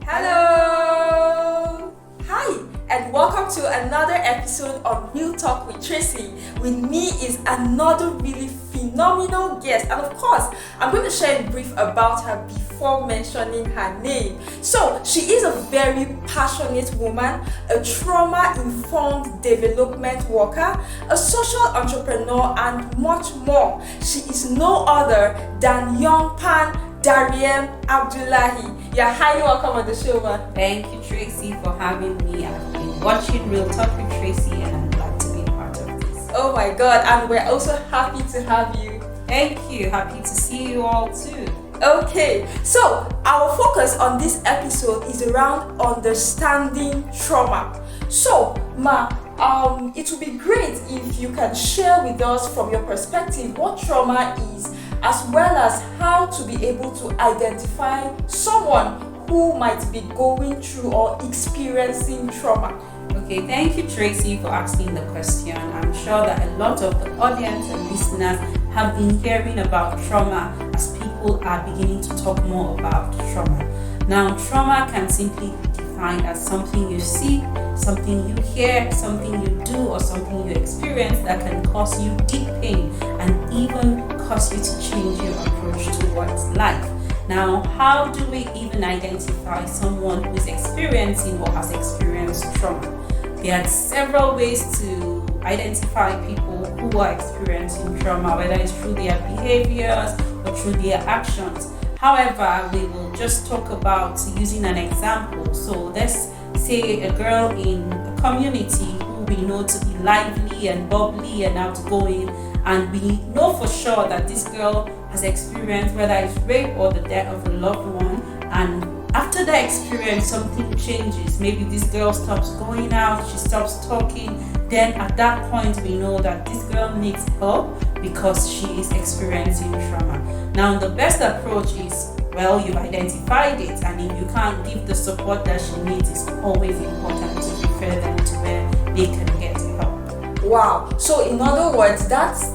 Hello! Hi, and welcome to another episode on Real Talk with Tracy. With me is another really phenomenal guest, and of course, I'm going to share a brief about her before mentioning her name. So, she is a very passionate woman, a trauma-informed development worker, a social entrepreneur, and much more. She is no other than Yonpan Dariem Abdullahi. You're highly welcome on the show, man. Thank you, Tracy, for having me. I've been watching Real Talk with Tracy and I'm glad to be part of this. Oh my god, and we're also happy to have you. Thank you. Happy to see you all too. Okay, so our focus on this episode is around understanding trauma. So, it would be great if you can share with us from your perspective what trauma is, as well as how to be able to identify someone who might be going through or experiencing trauma. Okay, thank you, Tracy, for asking the question. I'm sure that a lot of the audience and listeners have been hearing about trauma as people are beginning to talk more about trauma. Now, trauma can simply be defined as something you see, something you hear, something you do, or something you experience that can cause you deep pain and even cause you to change your approach towards life. Now, how do we even identify someone who is experiencing or has experienced trauma? There are several ways to identify people who are experiencing trauma, whether it's through their behaviors or through their actions. However, we will just talk about using an example. So let's say a girl in a community who we know to be lively and bubbly and outgoing, and we know for sure that this girl has experienced whether it's rape or the death of a loved one, and after that experience something changes. Maybe this girl stops going out, she stops talking. Then at that point we know that this girl needs help because she is experiencing trauma. Now the best approach is, well, you've identified it, and if you can't give the support that she needs, it's always important to refer them to where they can get help. Wow. So in other words, that's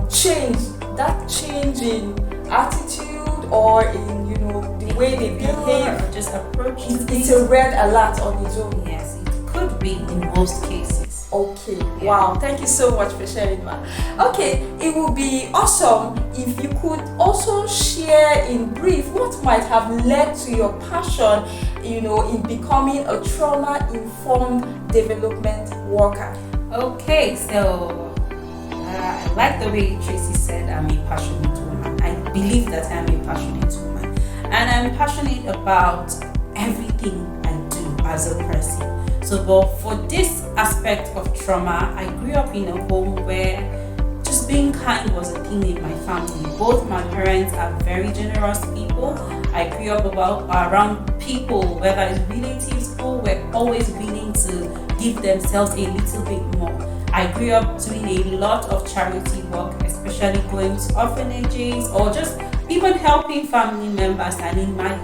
change in attitude or in the way they behave, or just approach it's a red alert on its own. Yes, it could be in most cases. Okay. Yeah. Wow, thank you so much for sharing that. Okay, it would be awesome if you could also share in brief what might have led to your passion in becoming a trauma-informed development worker. Okay, so I like the way Tracy said I'm a passionate woman. I believe that I'm a passionate woman, and I'm passionate about everything I do as a person. So, but for this aspect of trauma, I grew up in a home where just being kind was a thing in my family. Both my parents are very generous people. I grew up around people, whether it's relatives, who were always willing to give themselves a little bit more. I grew up doing a lot of charity work, especially going to orphanages or just even helping family members. And in my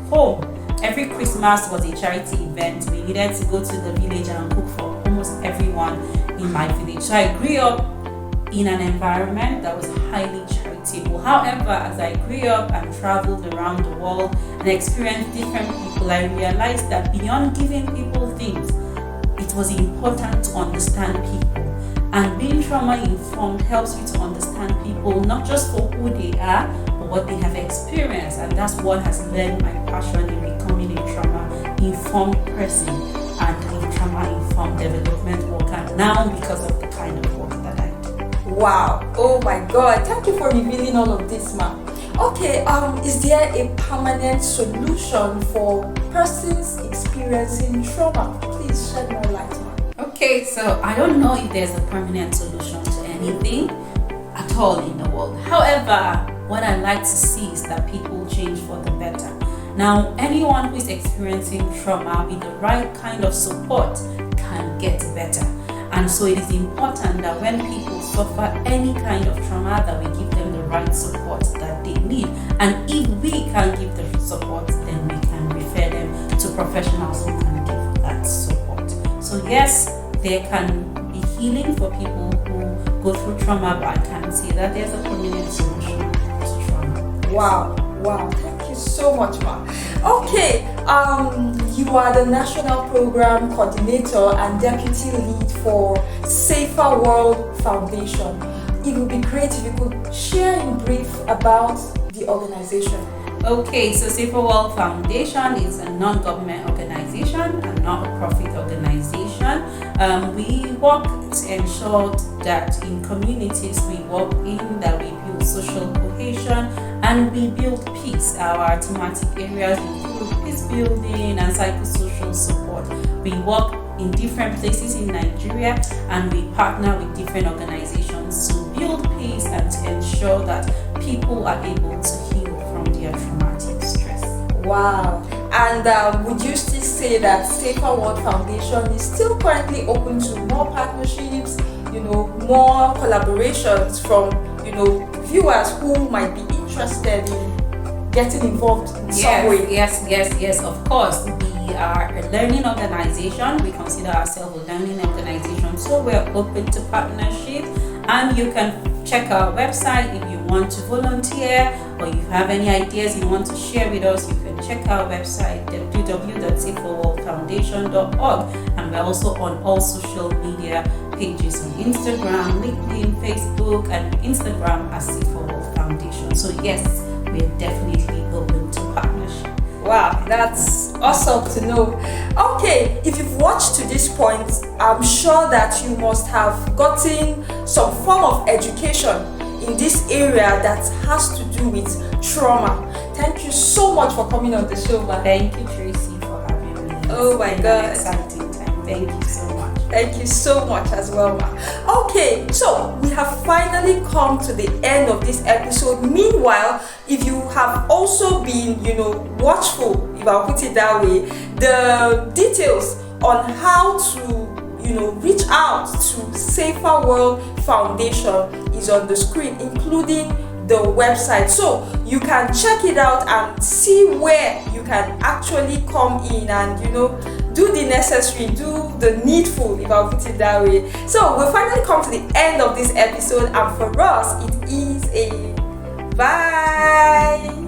home, every Christmas was a charity event. We needed to go to the village and cook for almost everyone in my village. So I grew up in an environment that was highly charitable. However, as I grew up and traveled around the world and experienced different people, I realized that beyond giving people things, it was important to understand people. And being trauma-informed helps you to understand people not just for who they are, but what they have experienced. And that's what has led my passion in becoming a trauma-informed person and a trauma-informed development worker now because of the kind of work that I do. Wow. Oh my god. Thank you for revealing all of this, ma'am. Okay, is there a permanent solution for persons experiencing trauma? Please shed more light, ma'am. Okay, so I don't know if there's a permanent solution to anything at all in the world. However, what I like to see is that people change for the better. Now, anyone who is experiencing trauma with the right kind of support can get better. And so it is important that when people suffer any kind of trauma, that we give them the right support that they need. And if we can't give the support, then we can refer them to professionals who can give that support. So yes, there can be healing for people who go through trauma, but I can't say that there's a permanent solution to trauma. Wow, thank you so much, ma. Okay, you are the National Program Coordinator and Deputy Lead for Safer World Foundation. It would be great if you could share in brief about the organization. Okay, so Safer World Foundation is a non-government organization, a not-for-profit organization. We work to ensure that in communities we work in, that we build social cohesion and we build peace. Our thematic areas include peace building and psychosocial support. We work in different places in Nigeria and we partner with different organizations to build peace and to ensure that people are able to heal from their traumatic stress. Wow. And would you still say that Safer World Foundation is still currently open to more partnerships, more collaborations from, viewers who might be interested in getting involved in some way? Yes, of course. We are a learning organization. We consider ourselves a learning organization, so we're open to partnership. And you can check our website if you want to volunteer or you have any ideas you want to share with us. You can check our website www.saferworldfoundation.org, and we're also on all social media pages on Instagram, LinkedIn, Facebook, and Instagram as Safer World Foundation. So yes, we're definitely open to partnership. Wow, that's awesome to know. Okay, if you've watched to this point, I'm sure that you must have gotten some form of education in this area that has to do with trauma. Thank you so much for coming on the show, ma. Thank you, Tracy, for having me. Oh my God. Exciting time. Thank you so much. Thank you so much as well, ma. Okay, so we have finally come to the end of this episode. Meanwhile, if you have also been, watchful, if I'll put it that way, the details on how to, reach out to Safer World Foundation is on the screen, including the website. So you can check it out and see where you can actually come in and, do the necessary, do the needful, if I'll put it that way. So we'll finally come to the end of this episode, and for us, it is a bye.